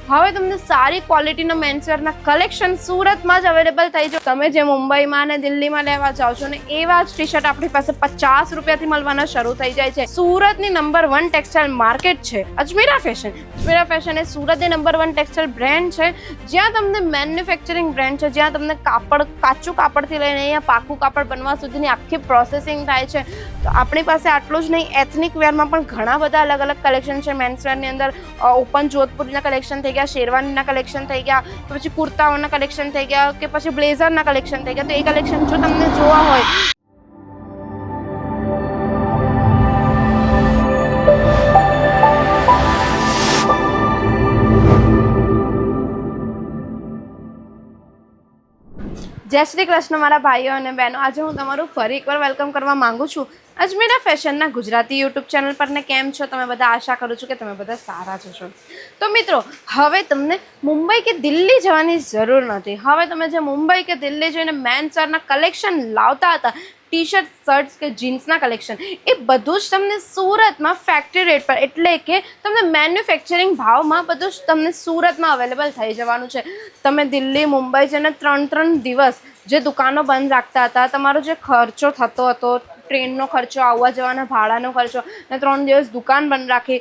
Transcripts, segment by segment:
હવે તમને સારી ક્વોલિટીનો મેન્સવેરના કલેક્શન સુરતમાં જ અવેલેબલ થઈ જાય। તમે જે મુંબઈમાં અને દિલ્હીમાં લેવા જાઓ છો ને એવા જ ટી શર્ટ આપણી પાસે 50 રૂપિયાથી મળવાના શરૂ થઈ જાય છે। સુરતની નંબર 1 ટેક્સટાઇલ માર્કેટ છે અજમેરા ફેશન। અજમેરા ફેશન એ સુરતની નંબર 1 ટેક્સટાઇલ બ્રાન્ડ છે, જ્યાં તમને મેન્યુફેક્ચરિંગ બ્રાન્ડ છે, જ્યાં તમને કાપડ, કાચું કાપડથી લઈને અહીંયા પાકું કાપડ બનવા સુધીની આખી પ્રોસેસિંગ થાય છે। તો આપણી પાસે આટલું જ નહીં, એથનિક વેરમાં પણ ઘણા બધા અલગ અલગ કલેક્શન છે। મેન્સવેરની અંદર ઓપન જોધપુરના કલેક્શન થઈ ગયા, શેરવાનીના કલેક્શન થઈ ગયા, પછી કુર્તાઓના કલેક્શન થઈ ગયા, કે પછી બ્લેઝરના કલેક્શન થઈ ગયા। તો એ કલેક્શન જો તમને જોવા હોય જય શ્રી કૃષ્ણ મારા ભાઈઓ અને બહેનો। આજે હું તમારું ફરી એકવાર વેલકમ કરવા માંગુ છું અજમેરા ફેશનના ગુજરાતી યુટ્યુબ ચેનલ પર। ને કેમ છો તમે બધા? આશા કરું છું કે તમે બધા સારા જ હશો। તો મિત્રો, હવે તમને મુંબઈ કે દિલ્હી જવાની જરૂર નથી। હવે તમે જે મુંબઈ કે દિલ્હી જઈને મેન્સવેરના કલેક્શન લાવતા હતા, ટી શર્ટ, શર્ટ્સ કે જીન્સના કલેક્શન, એ બધું જ તમને સુરતમાં ફેક્ટરી રેટ પર, એટલે કે તમને મેન્યુફેક્ચરિંગ ભાવમાં બધું જ તમને સુરતમાં અવેલેબલ થઈ જવાનું છે। તમે દિલ્હી, મુંબઈ જઈને 3 દિવસ જે દુકાનો બંધ રાખતા હતા, તમારો જે ખર્ચો થતો હતો, ટ્રેનનો ખર્ચો, આવવા જવાના ભાડાનો ખર્ચો, ને 3 દિવસ દુકાન બંધ રાખી,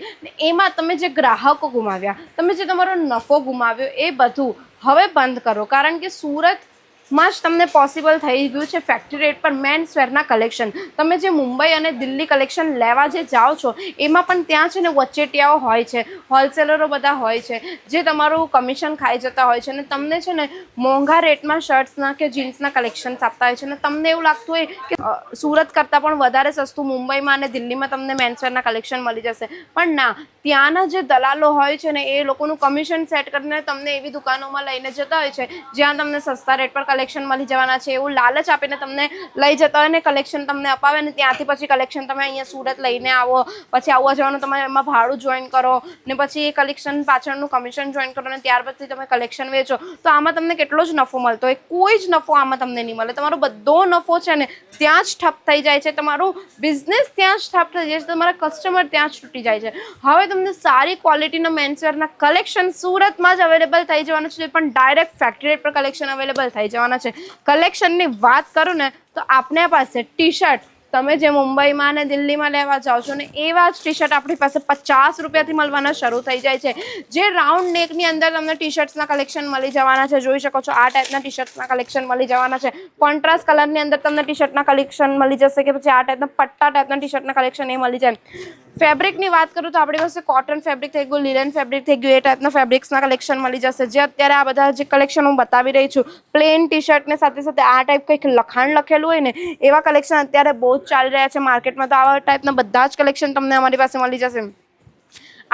એમાં તમે જે ગ્રાહકો ગુમાવ્યા, તમે જે તમારો નફો ગુમાવ્યો, એ બધું હવે બંધ કરો। કારણ કે સુરતમાં જ તમને પોસિબલ થઈ ગયું છે ફેક્ટરી રેટ પર મેન્સવેરના કલેક્શન। તમે જે મુંબઈ અને દિલ્હી કલેક્શન લેવા જે જાઓ છો, એમાં પણ ત્યાં છે ને વચેટિયાઓ હોય છે, હોલસેલરો બધા હોય છે, જે તમારું કમિશન ખાઈ જતા હોય છે, અને તમને છે ને મોંઘા રેટમાં શર્ટ્સના કે જીન્સના કલેક્શન્સ આપતા હોય છે, અને તમને એવું લાગતું હોય કે સુરત કરતાં પણ વધારે સસ્તું મુંબઈમાં અને દિલ્હીમાં તમને મેન્સવેરના કલેક્શન મળી જશે, પણ ના, ત્યાંના જે દલાલો હોય છે ને એ લોકોનું કમિશન સેટ કરીને તમને એવી દુકાનોમાં લઈને જતા હોય છે જ્યાં તમને સસ્તા રેટ પર કલેક્શન મળી જવાના છે, એવું લાલચ આપીને તમને લઈ જતા હોય ને કલેક્શન તમને અપાવે, ને ત્યાંથી પછી કલેક્શન તમે અહીંયા સુરત લઈને આવો, પછી આવવા જવાનું તમે એમાં ભાડું જોઈન કરો, ને પછી એ કલેક્શન પાછળનું કમિશન જોઈન કરો, ને ત્યાર પછી તમે કલેક્શન વેચો। તો આમાં તમને કેટલો જ નફો મળતો હોય? કોઈ જ નફો આમાં તમને નહીં મળે। તમારો બધો નફો છે ને ત્યાં જ ઠપ થઈ જાય છે, તમારું બિઝનેસ ત્યાં જ ઠપ થઈ જાય છે, તમારા કસ્ટમર ત્યાં જ તૂટી જાય છે। હવે તમને સારી ક્વોલિટીનો મેન્સવેરના કલેક્શન સુરતમાં જ અવેલેબલ થઈ જવાનું છે, પણ ડાયરેક્ટ ફેક્ટરી રેટ પર કલેક્શન અવેલેબલ થઈ જવાના છે। કલેક્શનની વાત કરું ને તો આપણી પાસે ટી શર્ટ, તમે જે મુંબઈમાં અને દિલ્હીમાં લેવા જાઓ છો ને એવા જ ટી શર્ટ આપણી પાસે 50 રૂપિયાથી મળવાના શરૂ થઈ જાય છે। જે રાઉન્ડ નેકની અંદર તમને ટી શર્ટ્સના કલેક્શન મળી જવાના છે, જોઈ શકો છો આ ટાઈપના ટી શર્ટ્સના કલેક્શન મળી જવાના છે। કોન્ટ્રાસ્ટ કલરની અંદર તમને ટી શર્ટના કલેક્શન મળી જશે, કે પછી આ ટાઈપના પટ્ટા ટાઈપના ટી શર્ટના કલેક્શન એ મળી જાય। ફેબ્રિકની વાત કરું તો આપણી પાસે કોટન ફેબ્રિક થઈ ગયું, લિનન ફેબ્રિક થઈ ગયું, એ ટાઈપના ફેબ્રિક્સના કલેક્શન મળી જશે। જે અત્યારે આ બધા જે કલેક્શન હું બતાવી રહી છું, પ્લેન ટી શર્ટને સાથે સાથે આ ટાઈપ કંઈક લખાણ લખેલું હોય ને એવા કલેક્શન અત્યારે બહુ જ ચાલી રહ્યા છે માર્કેટમાં। તો આવા ટાઈપના બધા જ કલેક્શન તમને અમારી પાસે મળી જશે।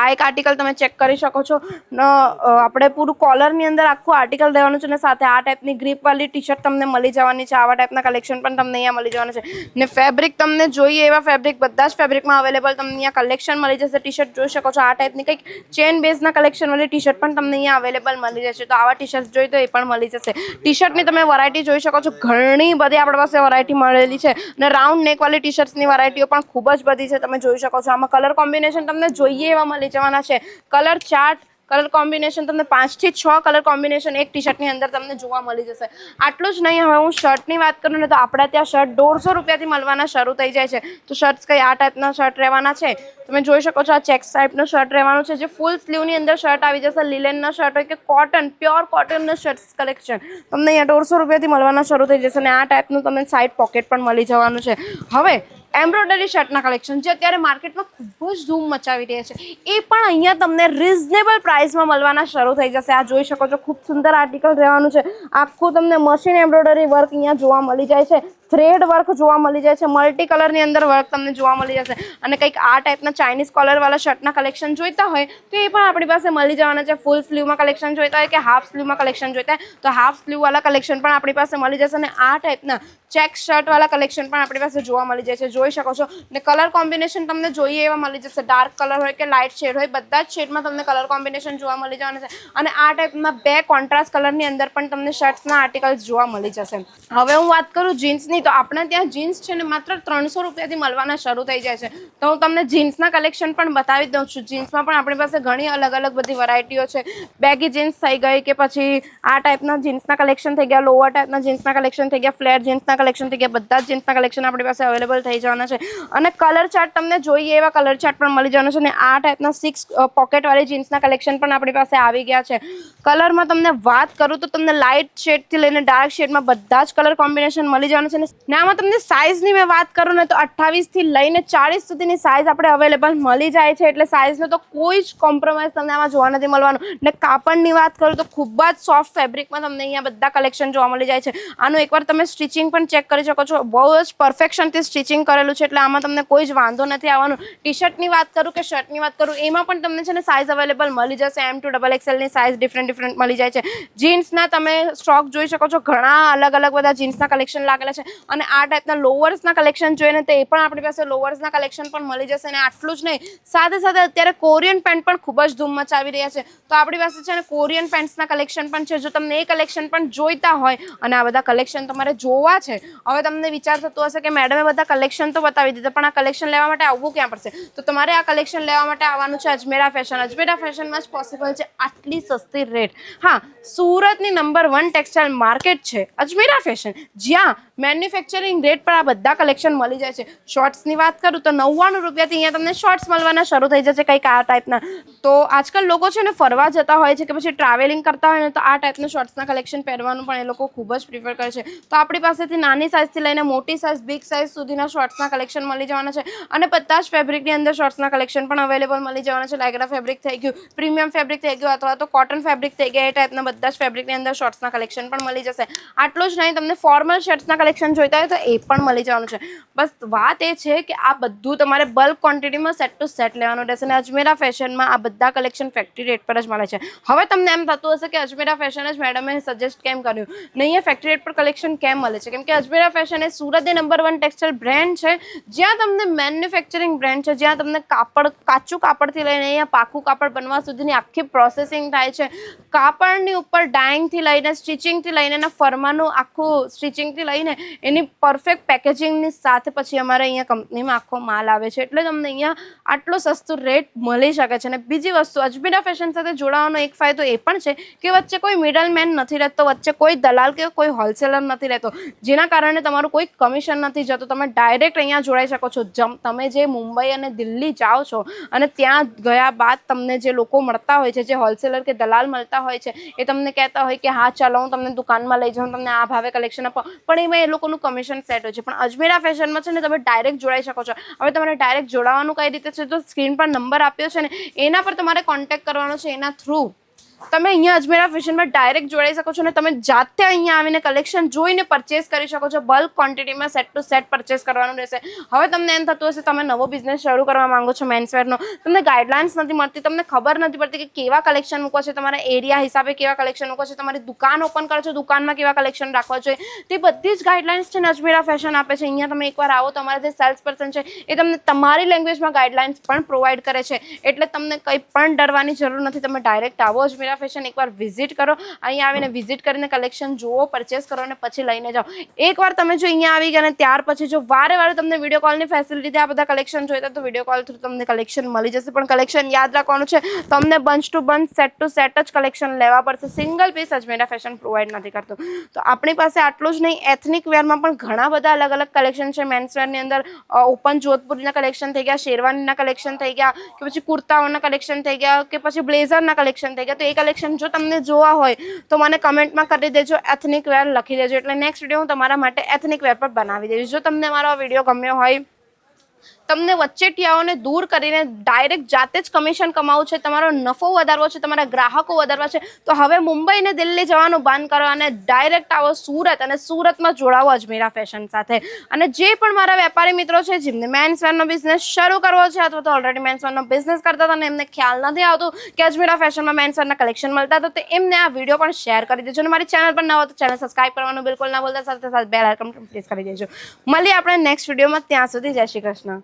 આ એક આર્ટિકલ તમે ચેક કરી શકો છો, આપણે પૂરું કોલરની અંદર આખું આર્ટિકલ રહેવાનું છે, ને સાથે આ ટાઈપની ગ્રીપવાળી ટી શર્ટ તમને મળી જવાની છે। આવા ટાઈપના કલેક્શન પણ તમને અહીંયા મળી જવાના છે, ને ફેબ્રિક તમને જોઈએ એવા ફેબ્રિક બધા જ ફેબ્રિકમાં અવેલેબલ તમને અહીંયા કલેક્શન મળી જશે। ટી શર્ટ જોઈ શકો છો, આ ટાઈપની કંઈક ચેન બેઝના કલેક્શનવાળી ટી શર્ટ પણ તમને અહીંયા અવેલેબલ મળી જશે। તો આવા ટી શર્ટ જોઈએ તો એ પણ મળી જશે। ટી શર્ટની તમે વેરાયટી જોઈ શકો છો, ઘણી બધી આપણી પાસે વેરાયટી મળેલી છે, અને રાઉન્ડ નેકવાળી ટી શર્ટ્સની વેરાયટીઓ પણ ખૂબ જ બધી છે, તમે જોઈ શકો છો। આમાં કલર કોમ્બિનેશન તમને જોઈએ એવા મળી જવાના છે। કલર ચાર્ટ, કલર કોમ્બિનેશન તમને 5 થી 6 કલર કોમ્બિનેશન એક ટી શર્ટની અંદર તમને જોવા મળી જશે। આટલું જ નહીં, હવે હું શર્ટની વાત કરું ને તો આપણા ત્યાં શર્ટ 150 રૂપિયાથી મળવાના શરૂ થઈ જાય છે। તો શર્ટ્સ કઈ આ ટાઈપના શર્ટ રહેવાના છે, તમે જોઈ શકો છો, આ ચેક્સ ટાઈપનો શર્ટ રહેવાનું છે, જે ફૂલ સ્લીવની અંદર શર્ટ આવી જશે। લિલેનના શર્ટ હોય કે કોટન, પ્યોર કોટનના શર્ટ્સ કલેક્શન તમને અહીંયા 150 રૂપિયાથી મળવાના શરૂ થઈ જશે, અને આ ટાઈપનું તમને સાઈડ પોકેટ પણ મળી જવાનું છે। હવે એમ્બ્રોઇડરી શર્ટના કલેક્શન જે અત્યારે માર્કેટમાં ખૂબ જ ધૂમ મચાવી રહ્યા છે, એ પણ અહીંયા તમને રિઝનેબલ પ્રાઇસમાં મળવાના શરૂ થઈ જશે। આ જોઈ શકો છો, ખૂબ સુંદર આર્ટિકલ રહેવાનું છે, આખું તમને મશીન એમ્બ્રોઇડરી વર્ક અહીંયા જોવા મળી જાય છે, થ્રેડ વર્ક જોવા મળી જાય છે, મલ્ટી કલરની અંદર વર્ક તમને જોવા મળી જશે। અને કંઈક આ ટાઈપના ચાઇનીઝ કોલરવાળા શર્ટના કલેક્શન જોઈતા હોય તો એ પણ આપણી પાસે મળી જવાના છે। ફૂલ સ્લીવમાં કલેક્શન જોઈતા હોય કે હાફ સ્લીવમાં કલેક્શન જોઈતા હોય તો હાફ સ્લીવવાળા કલેક્શન પણ આપણી પાસે મળી જશે, અને આ ટાઈપના ચેક શર્ટવાળા કલેક્શન પણ આપણી પાસે જોવા મળી જાય છે, જોઈ શકો છો। ને કલર કોમ્બિનેશન તમને જોઈએ એવા મળી જશે, ડાર્ક કલર હોય કે લાઇટ શેડ હોય, બધા જ શેડમાં તમને કલર કોમ્બિનેશન જોવા મળી જવાના છે, અને આ ટાઈપના 2 કોન્ટ્રાસ્ટ કલરની અંદર પણ તમને શર્ટ્સના આર્ટિકલ્સ જોવા મળી જશે। હવે હું વાત કરું જીન્સની નહીં તો આપણા ત્યાં જીન્સ છે ને માત્ર 300 રૂપિયાથી મળવાના શરૂ થઈ જાય છે. તો હું તમને જીન્સના કલેક્શન પણ બતાવી દઉં છું. જીન્સમાં પણ આપણી પાસે ઘણી અલગ અલગ બધી વેરાયટીઓ છે. બેગી જીન્સ થઈ ગઈ કે પછી આ ટાઈપના જીન્સના કલેક્શન થઈ ગયા, લોઅર ટાઈપના જીન્સના કલેક્શન થઈ ગયા, ફ્લેર જીન્સના કલેક્શન થઈ ગયા, બધા જ જીન્સના કલેક્શન આપણી પાસે અવેલેબલ થઈ જવાના છે. અને કલર ચાર્ટ તમને જોઈએ એવા કલર ચાર્ટ પણ મળી જવાનો છે. અને આ ટાઈપના 6 પોકેટવાળી જીન્સના કલેક્શન પણ આપણી પાસે આવી ગયા છે. કલરમાં તમને વાત કરું તો તમને લાઇટ શેડથી લઈને ડાર્ક શેડમાં બધા જ કલર કોમ્બિનેશન મળી જવાનું છે. ને આમાં તમને સાઇઝની મેં વાત કરું ને તો 28થી લઈને 40 સુધીની સાઇઝ આપણે અવેલેબલ મળી જાય છે. એટલે સાઇઝનો તો કોઈ જ કોમ્પ્રોમાઇઝ તમને આમાં જોવા નથી મળવાનું. ને કાપડની વાત કરું તો ખૂબ જ સોફ્ટ ફેબ્રિકમાં તમને અહીંયા બધા કલેક્શન જોવા મળી જાય છે. આનું એકવાર તમે સ્ટિચિંગ પણ ચેક કરી શકો છો. બહુ જ પરફેક્શનથી સ્ટિચિંગ કરેલું છે. એટલે આમાં તમને કોઈ જ વાંધો નથી આવવાનો. ટી શર્ટની વાત કરું કે શર્ટની વાત કરું એમાં પણ તમને છે ને સાઇઝ અવેલેબલ મળી જશે. M to XXL ની સાઇઝ ડિફરન્ટ મળી જાય છે. જીન્સના તમે સ્ટોક જોઈ શકો છો. ઘણા અલગ અલગ બધા જીન્સના કલેક્શન લાગેલા છે. અને આ ટાઈપના લોવર્સના કલેક્શન જોઈએ ને તો એ પણ આપણી પાસે લોવર્સના કલેક્શન પણ મળી જશે. અને આટલું જ નહીં, સાથે સાથે અત્યારે કોરિયન પેન્ટ પણ ખૂબ જ ધૂમ મચાવી રહ્યા છે. તો આપણી પાસે છે ને કોરિયન પેન્ટ્સના કલેક્શન પણ છે. જો તમને એ કલેક્શન પણ જોઈતા હોય અને આ બધા કલેક્શન તમારે જોવા છે, હવે તમને વિચાર થતો હશે કે મેડમે બધા કલેક્શન તો બતાવી દીધા પણ આ કલેક્શન લેવા માટે આવવું ક્યાં પડશે? તો તમારે આ કલેક્શન લેવા માટે આવવાનું છે અજમેરા ફેશન. અજમેરા ફેશનમાં જ પોસિબલ છે આટલી સસ્તી રેટ. હા, સુરતની નંબર 1 ટેક્સટાઇલ માર્કેટ છે અજમેરા ફેશન, જ્યાં મેન્યુફેક્ચરિંગ રેટ પર આ બધા કલેક્શન મળી જાય છે. શોર્ટ્સની વાત કરું તો 99 રૂપિયાથી અહીંયા તમને શોર્ટ્સ મળવાના શરૂ થઈ જશે કંઈક આ ટાઈપના. તો આજકાલ લોકો છે ને ફરવા જતા હોય છે કે પછી ટ્રાવેલિંગ કરતા હોય ને તો આ ટાઈપના શોર્ટ્સના કલેક્શન પહેરવાનું પણ એ લોકો ખૂબ જ પ્રિફર કરે છે. તો આપણી પાસેથી નાની સાઇઝથી લઈને મોટી સાઇઝ, બિગ સાઇઝ સુધીના શોર્ટ્સના કલેક્શન મળી જવાના છે. અને બધા જ ફેબ્રિકની અંદર શોર્ટ્સના કલેક્શન પણ અવેલેબલ મળી જવાના છે. લાઇક્રા ફેબ્રિક થઈ ગયું, પ્રીમિયમ ફેબ્રિક થઈ ગયું, અથવા તો કોટન ફેબ્રિક થઈ ગયા, એ ટાઈપના બધા જ ફેબ્રિકની અંદર શોર્ટ્સના કલેક્શન પણ મળી જશે. આટલું જ નહીં, તમને ફોર્મલ શર્ટ્સના કલેક્શન જોઈતા હોય તો એ પણ મળી જવાનું છે. બસ વાત એ છે કે આ બધું તમારે બલ્ક ક્વોન્ટિટીમાં સેટ ટુ સેટ લેવાનું રહેશે. અને અજમેરા ફેશનમાં આ બધા કલેક્શન ફેક્ટરી રેટ પર જ મળે છે. હવે તમને એમ થતું હશે કે અજમેરા ફેશન જ મેડમે સજેસ્ટ કેમ કર્યું, નહીં એ ફેક્ટરી રેટ પર કલેક્શન કેમ મળે છે? કેમ કે અજમેરા ફેશન એ સુરતની નંબર 1 ટેક્સટાઇલ બ્રાન્ડ છે, જ્યાં તમને મેન્યુફેક્ચરિંગ બ્રાન્ડ છે, જ્યાં તમને કાપડ, કાચું કાપડથી લઈને અહીંયા પાકું કાપડ બનવા સુધીની આખી પ્રોસેસિંગ થાય છે. કાપડની ઉપર ડાઇંગથી લઈને સ્ટિચિંગથી લઈને એના ફરમાનું આખું સ્ટિચિંગથી લઈને એની પરફેક્ટ પેકેજિંગની સાથે પછી અમારે અહીંયા કંપનીમાં આખો માલ આવે છે. એટલે તમને અહીંયા આટલો સસ્તો રેટ મળી શકે છે. અને બીજી વસ્તુ, અજમેરા ફેશન સાથે જોડાવાનો એક ફાયદો એ પણ છે કે વચ્ચે કોઈ મિડલ મેન નથી રહેતો, વચ્ચે કોઈ દલાલ કે કોઈ હોલસેલર નથી રહેતો, જેના કારણે તમારું કોઈ કમિશન નથી જતું. તમે ડાયરેક્ટ અહીંયા જોડાઈ શકો છો. તમે જે મુંબઈ અને દિલ્હી જાઓ છો અને ત્યાં ગયા બાદ તમને જે લોકો મળતા હોય છે, જે હોલસેલર કે દલાલ મળતા હોય છે, એ તમને કહેતા હોય કે હા ચાલો હું તમને દુકાનમાં લઈ જાઉં, તમને આ ભાવે કલેક્શન આપો, પણ એમાં એ લોકોનું કમિશન સેટ હોય છે. પણ અજમેરા ફેશનમાં છે ને તમે ડાયરેક્ટ જોડાઈ શકો છો. હવે તમારે ડાયરેક્ટ જોડાવાનું કઈ રીતે છે? તો સ્ક્રીન પર નંબર આપ્યો છે ને એના પર તમારે કોન્ટેક્ટ કરવાનો છે. એના થ્રુ તમે અહીંયા અજમેરા ફેશનમાં ડાયરેક્ટ જોડાઈ શકો છો. અને તમે જાતે અહીંયા આવીને કલેક્શન જોઈને પરચેસ કરી શકો છો. બલ્ક ક્વોન્ટિટીમાં સેટ ટુ સેટ પરચેસ કરવાનું રહેશે. હવે તમને એમ થતું હશે તમે નવો બિઝનેસ શરૂ કરવા માંગો છો મેન્સવેરનો, તમને ગાઈડલાઇન્સ નથી મળતી, તમને ખબર નથી પડતી કે કેવા કલેક્શન મૂકવા છે, તમારા એરિયા હિસાબે કેવા કલેક્શન મૂકવા છે, તમારી દુકાન ઓપન કરો છો, દુકાનમાં કેવા કલેક્શન રાખવા જોઈએ, તે બધી જ ગાઈડલાઇન્સ છે ને અજમેરા ફેશન આપે છે. અહીંયા તમે એકવાર આવો, તમારા જે સેલ્સ પર્સન છે એ તમને તમારી લેંગ્વેજમાં ગાઈડલાઇન્સ પણ પ્રોવાઈડ કરે છે. એટલે તમને કંઈ પણ ડરવાની જરૂર નથી. તમે ડાયરેક્ટ આવો અજમેરા ફેશન, એકવાર વિઝિટ કરો. અહીંયા આવીને વિઝિટ કરીને કલેક્શન જુઓ, પરચેસ કરો અને પછી લઈને જાઓ. એકવાર તમે જો અહીંયા આવી ગયા અને ત્યાર પછી જો વારે તમને વિડીયો કોલની ફેસિલિટી આ બધા કલેક્શન જોઈતા તો વિડીયો કોલ થ્રુ તમને કલેક્શન મળી જશે. પણ કલેક્શન યાદ રાખવાનું છે, તમને bunch to bunch, set to set જ કલેક્શન લેવા પડશે. Single piece Ajmera fashion provide નથી કરતું. તો આપણી પાસે આટલું જ નહીં, એથનિક વેરમાં પણ ઘણા બધા અલગ અલગ કલેક્શન છે. મેન્સવેરની અંદર ઓપન જોધપુરીના કલેક્શન થઈ ગયા, શેરવાનીના કલેક્શન થઈ ગયા, કે પછી કુર્તાઓના કલેક્શન થઈ ગયા, કે પછી બ્લેઝરના કલેક્શન થઈ ગયા. તો એ કલેક્શન જો તમને જોવા હોય તો મને કમેન્ટમાં કરી દેજો, એથનિક વેર લખી દેજો. એટલે નેક્સ્ટ વિડીયો હું તમારા માટે એથનિક વેર પર બનાવી દઈશ. જો તમને મારો વિડીયો ગમ્યો હોય, તમને વચ્ચેટિયાઓને દૂર કરીને ડાયરેક્ટ જાતે જ કમિશન કમાવું છે, તમારો નફો વધારવો છે, તમારા ગ્રાહકો વધારવા છે, તો હવે મુંબઈ ને દિલ્હી જવાનું બંધ કરો અને ડાયરેક્ટ આવો સુરત અને સુરતમાં જોડાવો અજમેરા ફેશન સાથે. અને જે પણ મારા વેપારી મિત્રો છે જેમને મેન્સવેરનો બિઝનેસ શરૂ કરવો છે અથવા તો ઓલરેડી મેન્સવેરનો બિઝનેસ કરતા હતા અને એમને ખ્યાલ નથી આવતું કે અજમેરા ફેશનમાં મેન્સવેરના કલેક્શન મળતા હતા, તો એમને આ વિડીયો પણ શેર કરી દેજો. અને મારી ચેનલ પર ન હોય તો ચેનલ સબસ્ક્રાઇબ કરવાનું બિલકુલ ના ભૂલતા. સાથે સાથે બેલ આઇકન પ્રેસ કરી દેજો. મળીએ આપણે નેક્સ્ટ વિડીયોમાં. ત્યાં સુધી જય શ્રી કૃષ્ણ.